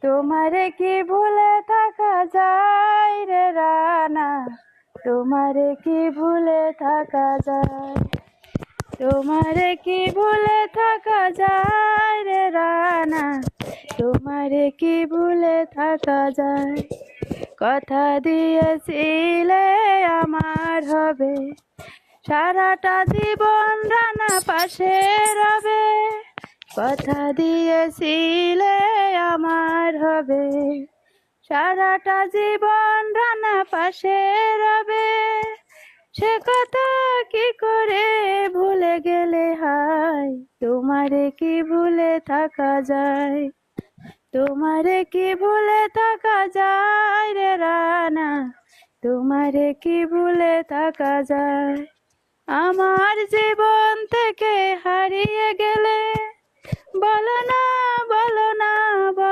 তোমারে কি ভুলে থাকা যায় রে রানা, তোমারে কি ভুলে থাকা যায়, তোমারে কি ভুলে থাকা যায় রে রানা, তোমারে কি ভুলে থাকা যায়। কথা দিয়েছিলে আমার হবে, সারাটা জীবন রানা পাশে রবে। কথা দিয়েছিলে আমার হবে, সারাটা জীবন রানা পাশে রবে। সে কথা কি করে ভুলে গেলে হায়, তোমারে কি ভুলে থাকা যায়, তোমারে কি ভুলে থাকা যায় রে রানা, তোমারে কি ভুলে থাকা যায়। আমার জীবন থেকে হারিয়ে গেলে, বলো না বলো না বলো